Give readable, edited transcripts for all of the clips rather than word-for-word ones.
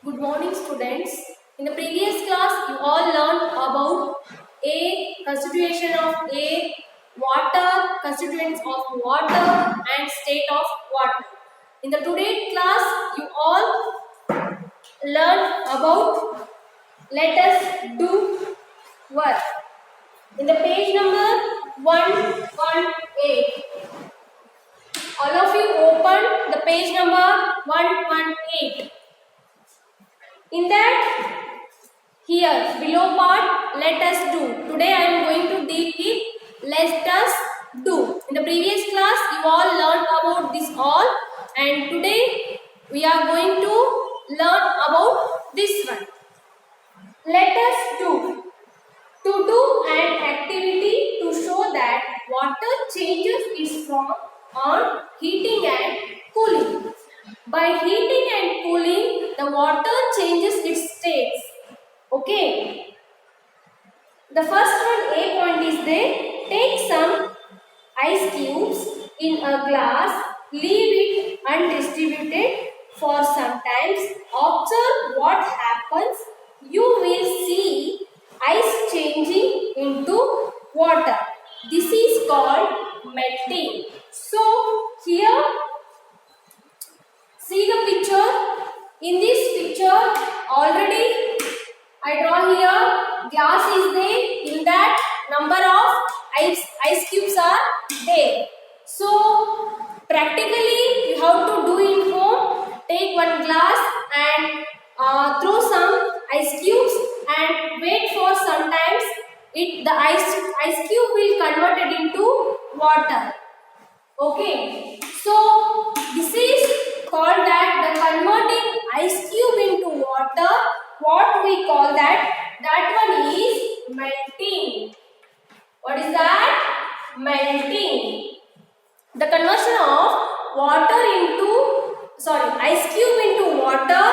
Good morning, students. In the previous class, you all learned about air, constitution of air, water, constituents of water, and state of water. In the today's class, you all learned about let us do work. In the page number 118, all of you open the page number 118. In that, here below part, let us do. Today I am going to deal with let us do. In the previous class, you all learned about this all, and today we are going to learn about this one. Let us do. To do an activity to show that water changes its form on heating and cooling. By heating and cooling, the water changes its states. Okay. The first one, A point is there. Take some ice cubes in a glass, leave it undistributed for some time. Observe what happens. You will see ice changing into water. This is called melting. So here, see the picture. In this picture, already I draw here glass is there. In that, number of ice cubes are there. So practically you have to do in home. Take one glass and throw some ice cubes and wait for some times. The ice cube will convert it into water. Okay. So this is called that the converting ice cube into water. What we call that? That one is melting. What is that? Melting. The conversion of ice cube into water,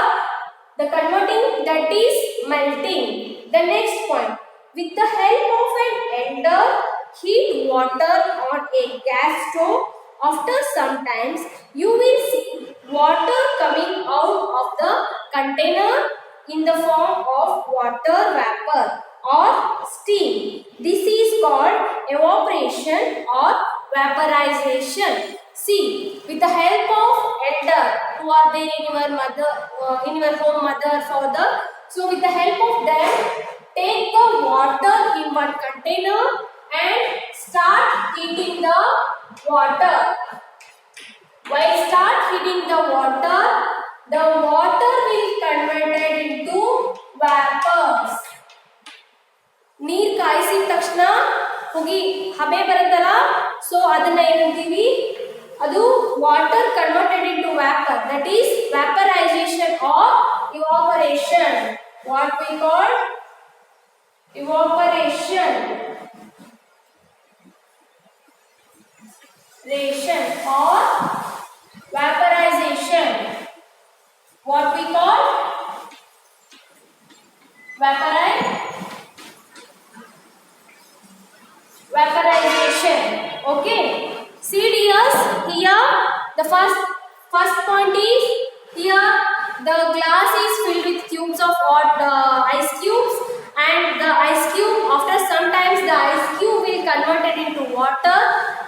the converting, that is melting. The next point, with the help of an ender, heat water on a gas stove. After some times, you will see water coming out of the container in the form of water vapor or steam. This is called evaporation or vaporization. See, with the help of elder who are there in your home, mother, father. So with the help of them, take the water in one container and start heating the water. While start heating the water will converted into vapors. ನೀರು ಕಾಯಿಸಿದ ತಕ್ಷಣ ಹೋಗಿ ಹಬೆ ಬರುತ್ತಲ್ಲ, so ಅದನ್ನ ಏನಂತೀವಿ, ಅದು water converted into vapour, that is vaporisation or evaporation. What we call evaporation or vaporization. What we call vaporization. Okay. See dears, here the first point is, here the glass is filled with cubes of ice cubes, and the ice cube, after sometimes the ice cube will convert it into water,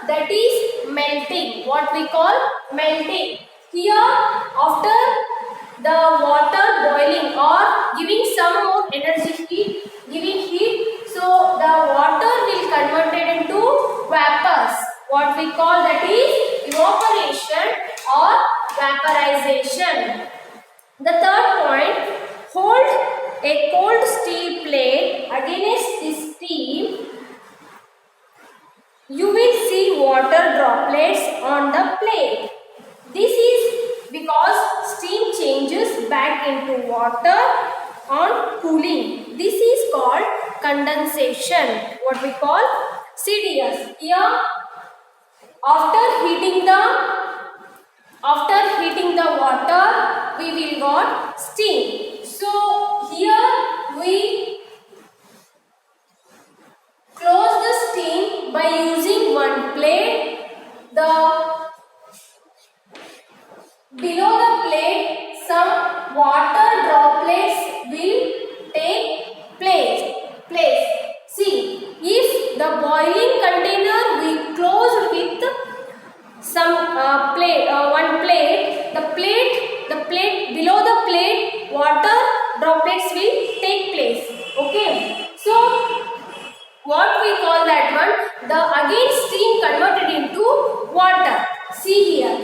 that is melting. What we call melting. Here, after the water boiling or giving some more giving heat, so the water will convert it into vapors. What we call, that is evaporation or vaporization. The third point, hold a cold steel plate against this steam. You will see water droplets on the plate. This is because steam changes back into water on cooling. This is called condensation. What we call, see dears, here after heating the water, we will got steam. So here we close the steam by using one plate. Below the plate, some water droplets water droplets will take place. Okay, so what we call that one? The again steam converted into water. See here,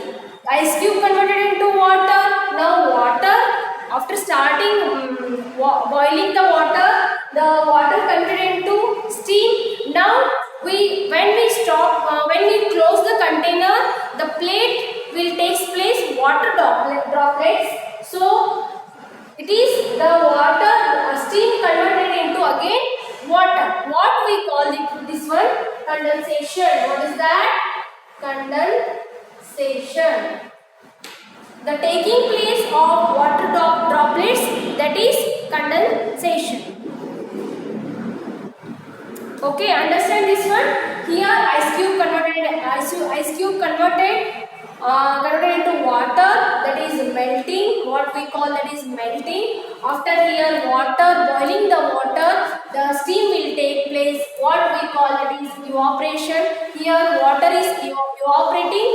ice cube converted into water. Now water, after starting boiling the water converted into steam. Now when we stop when we close the container, the plate will takes place water droplets. So it is the water steam converted into again water. What we call it, this one? Condensation. What is that? Condensation. The taking place of water droplets, that is condensation. Okay, understand this one? Here ice cube converted into water, that is melting. What we call that is melting. After here boiling the water, the steam will take place. What we call that is evaporation. Here water is evaporating,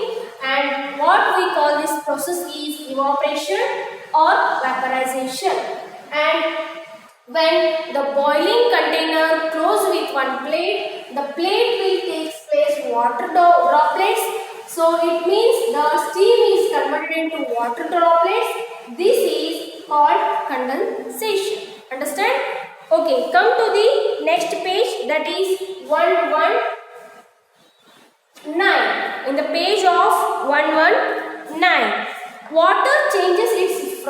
and what we call this process is evaporation or vaporization. And when the boiling container closed with one plate, the plate will take place water droplets. So it means the steam is converted into water droplets. This is called condensation. Understand? Okay, come to the next page, that is 119. In the page of 119, water changes its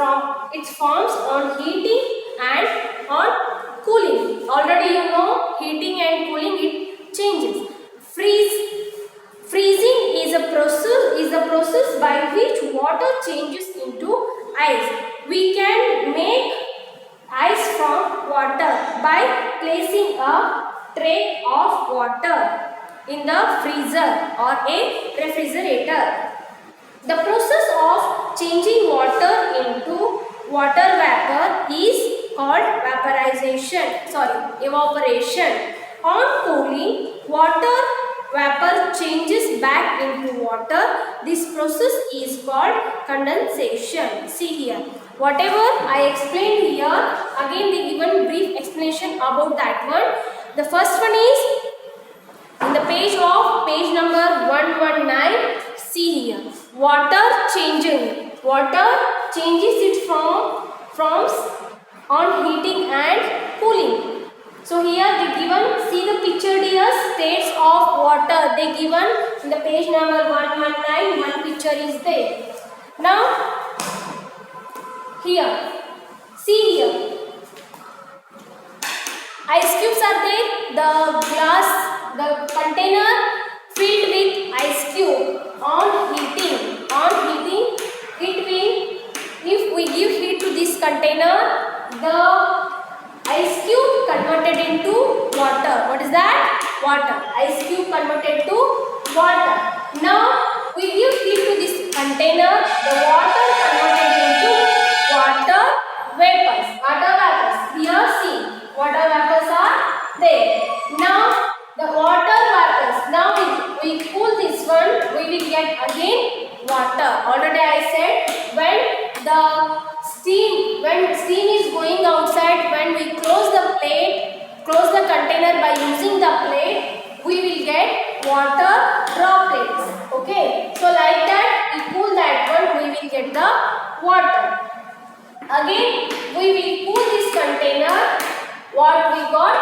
forms on heating and on cooling. Already you know, heating and cooling it changes. Freezing is a process by which water changes into ice. We can make ice from water by placing a tray of water in the freezer or a refrigerator. The process of changing water into water vapor is called evaporation. On cooling, water vapor changes back into water. This process is called condensation. See here, whatever I explained here, again they given brief explanation about that one. The first one is in the page number 119. See here, water changes its forms on heating and cooling. So here they given, see the picture here, states of water they given in the page number 119. One picture is there. Now here, see here, ice cubes are there. The container filled with ice cube. On heating, it will, if we give heat to this container, the ice cube converted into water. What is that? Water. Ice cube converted to water. Now we give heat to this container, the water converted into water vapors. Here see, water vapors are there. Now the water vapors. Now we cool this one, we will get again water. Already I said, when steam is going outside, when we close the container by using the plate, we will get water droplets. Okay, so like that we cool that one, we will get the water. Again we will cool this container. What we got?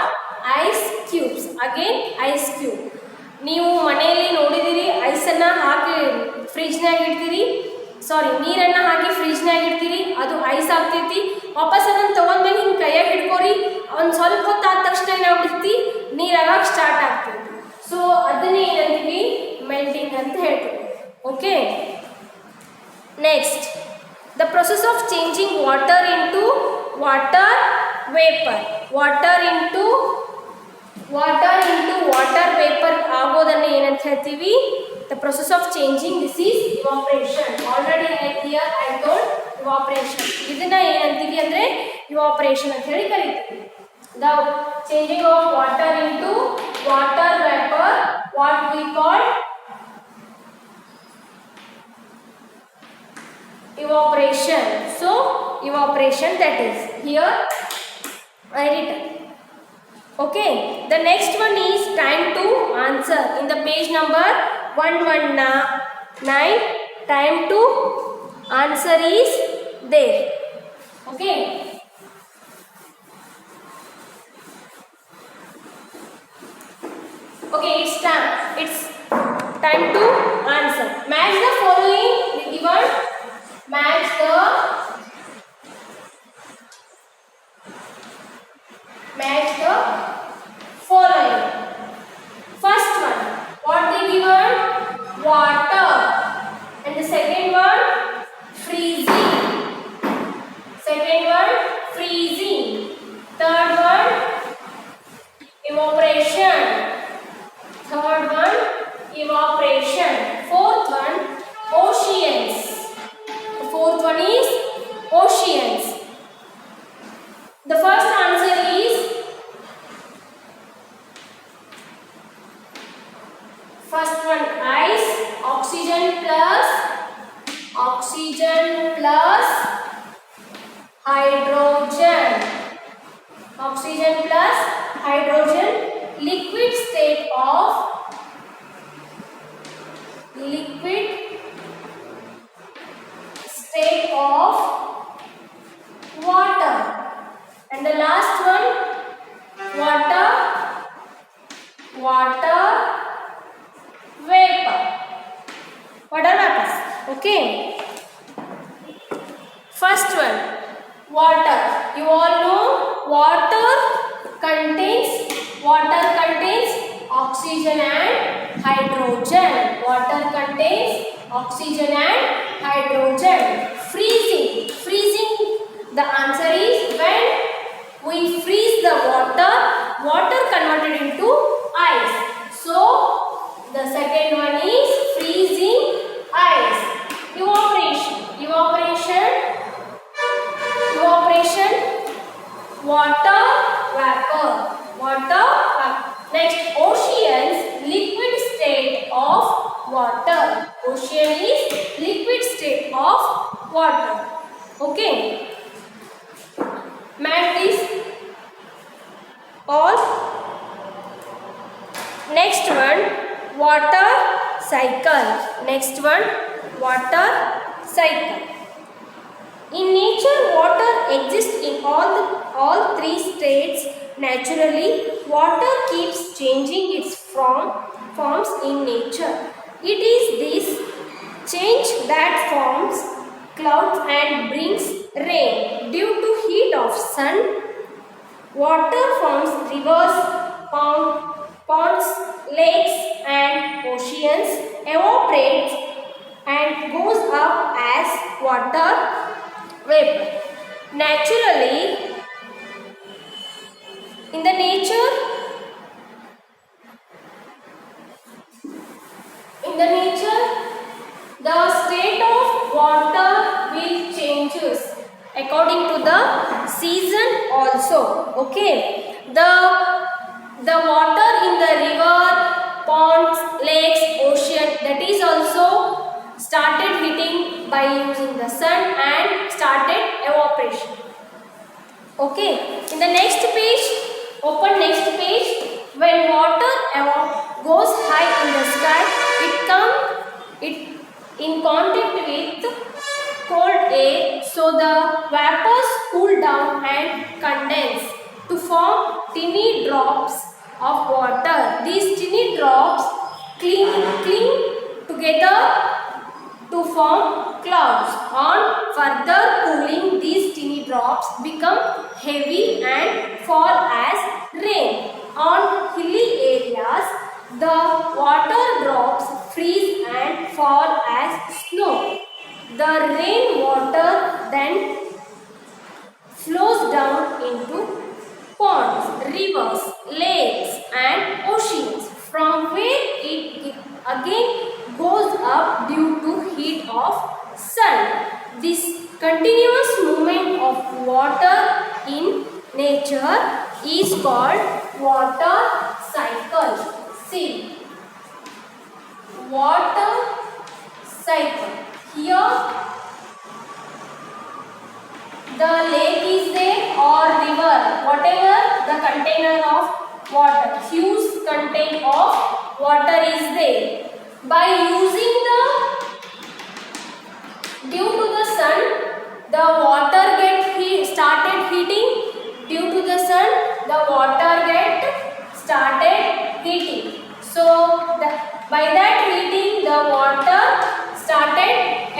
Ice cubes. Again ice cube. ನೀವು ಮನೆಯಲ್ಲಿ ನೋಡಿದಿರಿ, ಐಸನ್ನು ಹಾಕಿ ಫ್ರಿಜ್ನಾಗ ಇಡ್ತೀರಿ, ನೀರನ್ನು ಹಾಕಿ ಫ್ರಿಜ್ನಾಗ ಇಡ್ತೀರಿ, ಅದು ice ಆಗ್ತೈತಿ. ವಾಪಸ್ ಅದನ್ನು ತೊಗೊಂಡ್ಮೇಲೆ ಹಿಂಗೆ ಕೈಯಾಗ ಹಿಡ್ಕೋರಿ, ಒಂದು ಸ್ವಲ್ಪ ಹೊತ್ತು ಆದ ತಕ್ಷಣ ಏನಾಗ್ಬಿಡ್ತಿ, ನೀರಾಗ ಸ್ಟಾರ್ಟ್ ಆಗ್ತೈತಿ. ಸೊ ಅದನ್ನೇ ಏನಂತೀವಿ, ಮೆಲ್ಟಿಂಗ್ ಅಂತ ಹೇಳ್ತೀವಿ. Okay, next the process of changing water into water vapor. Water into water vapor ಆಗೋದನ್ನ ಏನಂತ ಹೇಳ್ತೀವಿ, the process of changing, this is evaporation. Already here I told evaporation. ಇದನ್ನ ಏನಂತೀವಿ ಅಂದ್ರೆ evaporation ಅಂತ ಹೇಳಿ ಕರೀತೀವಿ. The changing of water into water vapor, what we call Evaporation. So, evaporation, that is here I written. Okay. The next one is time to answer. In the page number 119, time to answer is there. Okay. Okay, it's time to answer. Match the following with given. Match the following. First one, what they given? Water. And the second one, freezing. Second one, freezing. Third one, evaporation. Third one, evaporation. Fourth one, oceans. The fourth one is oceans. The first answer is first one, ice. Oxygen plus hydrogen. Oxygen plus hydrogen. Liquid state of water. And the last one, water vapor. Water vapors. Okay. First one, water. You all know water contains oxygen and hydrogen. Water contains oxygen and hydrogen. Freezing. The answer is when we freeze the water converted into ice. So the second one is freezing ice. Evaporation, water vapor. Next, oceans, liquid state of water. Ocean is liquid state of water. Okay. Match this all. Next one, water cycle. In nature, water exists in all three states naturally. Water keeps changing its forms in nature. It is this change that forms clouds and brings rain. Due to heat of sun, water forms rivers, ponds, lakes and oceans, evaporates and goes up as water vapor. Naturally, in the nature, the state of water will changes according to the season also. Okay, the water in the river, ponds, lakes, ocean, that is also started heating by using the sun and started evaporation. Okay, in the next page, open next page. When water goes high in the sky, it in contact with cold air, so the vapors cool down and condense to form tiny drops of water. These tiny drops cling together to form clouds. On further cooling, these tiny drops become heavy and fall as rain. On hilly areas, the water drops freeze and fall as snow. The rainwater then flows down into ponds, rivers, lakes and oceans, from where it again goes up due to heat of sun. This continuous movement of water in nature is called water cycle. See, water cycle. Here the lake is there or river, whatever the container of water, huge content of water is there. By using due to the sun, the water started heating. Due to the sun, the water started heating. So by that heating, the water started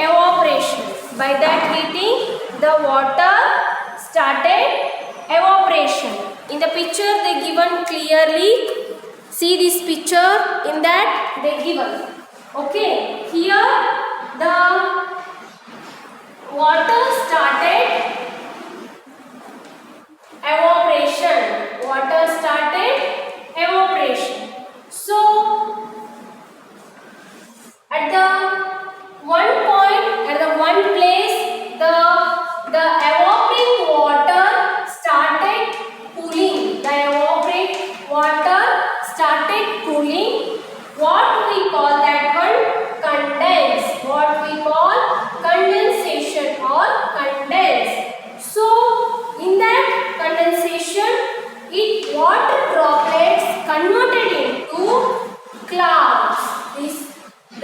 evaporation. By that heating, the water started evaporation. In the picture they given clearly. See this picture, in that they given. Okay, here the water started evaporation. Water started evaporation. So at the one place, the evaporating water started cooling. The evaporating water started cooling. What we call that one? Condense. What we call condensation or condense. So in that condensation, water droplets converted into clouds.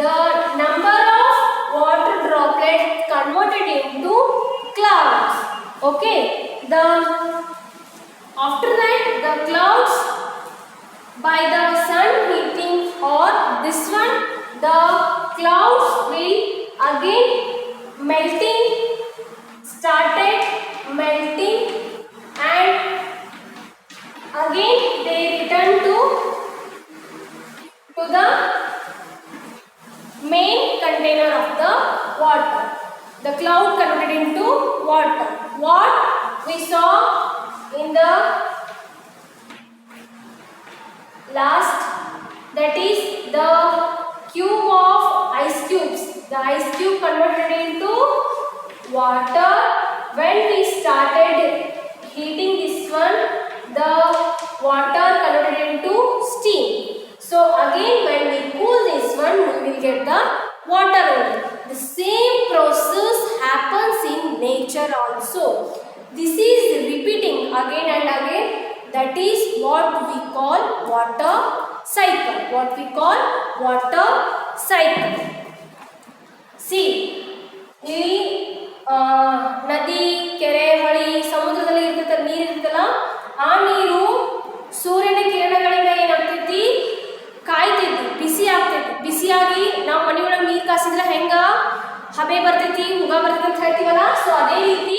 The number of water droplets converted into clouds. Okay. After that, the clouds, by the sun heating or this one, the clouds will again started melting, and again they return to the main container of the water. The cloud converted into water. What we saw in the last, that is the cube of ice cubes. The ice cube converted into water. When we started heating this one, the water converted into steam. So again when we cool this one, we will get the water only. The same process happens in nature also. This is repeating again and again. That is what we call water cycle. What we call water cycle. See, ನದಿ, ಕೆರೆ, ಹೊಳಿ, ಸಮುದ್ರದಲ್ಲಿ ಇರ್ತಕ್ಕಂಥ ನೀರು ಇರ್ತಲ್ಲ, ಆ ನೀರು ಸೂರ್ಯನ ಕಿರಣಗಳಿಂದ ಏನಾಗ್ತೈತಿ, ಕಾಯ್ತೈತಿ, ಬಿಸಿ ಆಗ್ತೈತಿ. ಬಿಸಿಯಾಗಿ ನಾವು ಮನೆಯೊಳಗೆ ನೀರು ಕಾಸಿದ್ರೆ ಹೆಂಗ ಹಬೆ ಬರ್ತೈತಿ, ಹುಗ ಬರ್ತೈತಿ ಅಂತ ಹೇಳ್ತೀವಲ್ಲ, ಸೊ ಅದೇ ರೀತಿ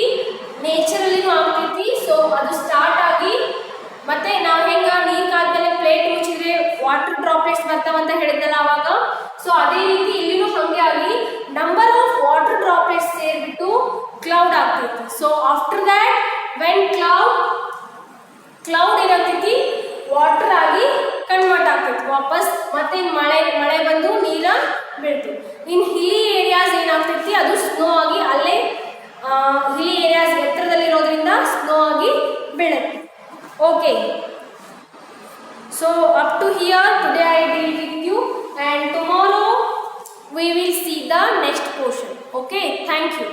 ನೇಚರಲ್ಲಿನೂ ಆಗ್ತೈತಿ. ಸೊ ಅದು ಸ್ಟಾರ್ಟ್ ಆಗಿ ಮತ್ತೆ ನಾವು ಹೆಂಗ ನೀರು ಕಾದ್ಮೇಲೆ ಪ್ಲೇಟ್ ಮುಚ್ಚಿದ್ರೆ ವಾಟರ್ ಡ್ರಾಪ್ಲೆಟ್ಸ್ ಬರ್ತಾವಂತ ಹೇಳಿದ್ದಲ್ಲ ಅವಾಗ, ಸೊ ಅದೇ ರೀತಿ ಇಲ್ಲಿನೂ ಹಂಗೆ ಆಗಿ ನಂಬರ್ ಆಫ್ ವಾಟರ್ ಡ್ರಾಪ್ಲೆಟ್ಸ್ ಸೇರಿಬಿಟ್ಟು ಕ್ಲೌಡ್ ಆಗ್ತೈತಿ. So after that when cloud ಏನಾಗ್ತೈತಿ, ವಾಟರ್ ಆಗಿ ಕನ್ವರ್ಟ್ ಆಗ್ತೈತಿ ವಾಪಸ್. ಮತ್ತೆ ಮಳೆ ಬಂದು ನೀರ ಬೀಳ್ತೈತಿ. ಇನ್ ಹಿಲಿ ಏರಿಯಾಸ್ ಏನಾಗ್ತೈತಿ, ಅದು ಸ್ನೋ ಆಗಿ ಅಲ್ಲೇ ಹಿಲಿ ಏರಿಯಾಸ್ ಎತ್ತರದಲ್ಲಿರೋದ್ರಿಂದ ಸ್ನೋ ಆಗಿ ಬೀಳುತ್ತೆ. Okay, so up to here today I deal with you, and tomorrow we will see the next portion. Okay, thank you.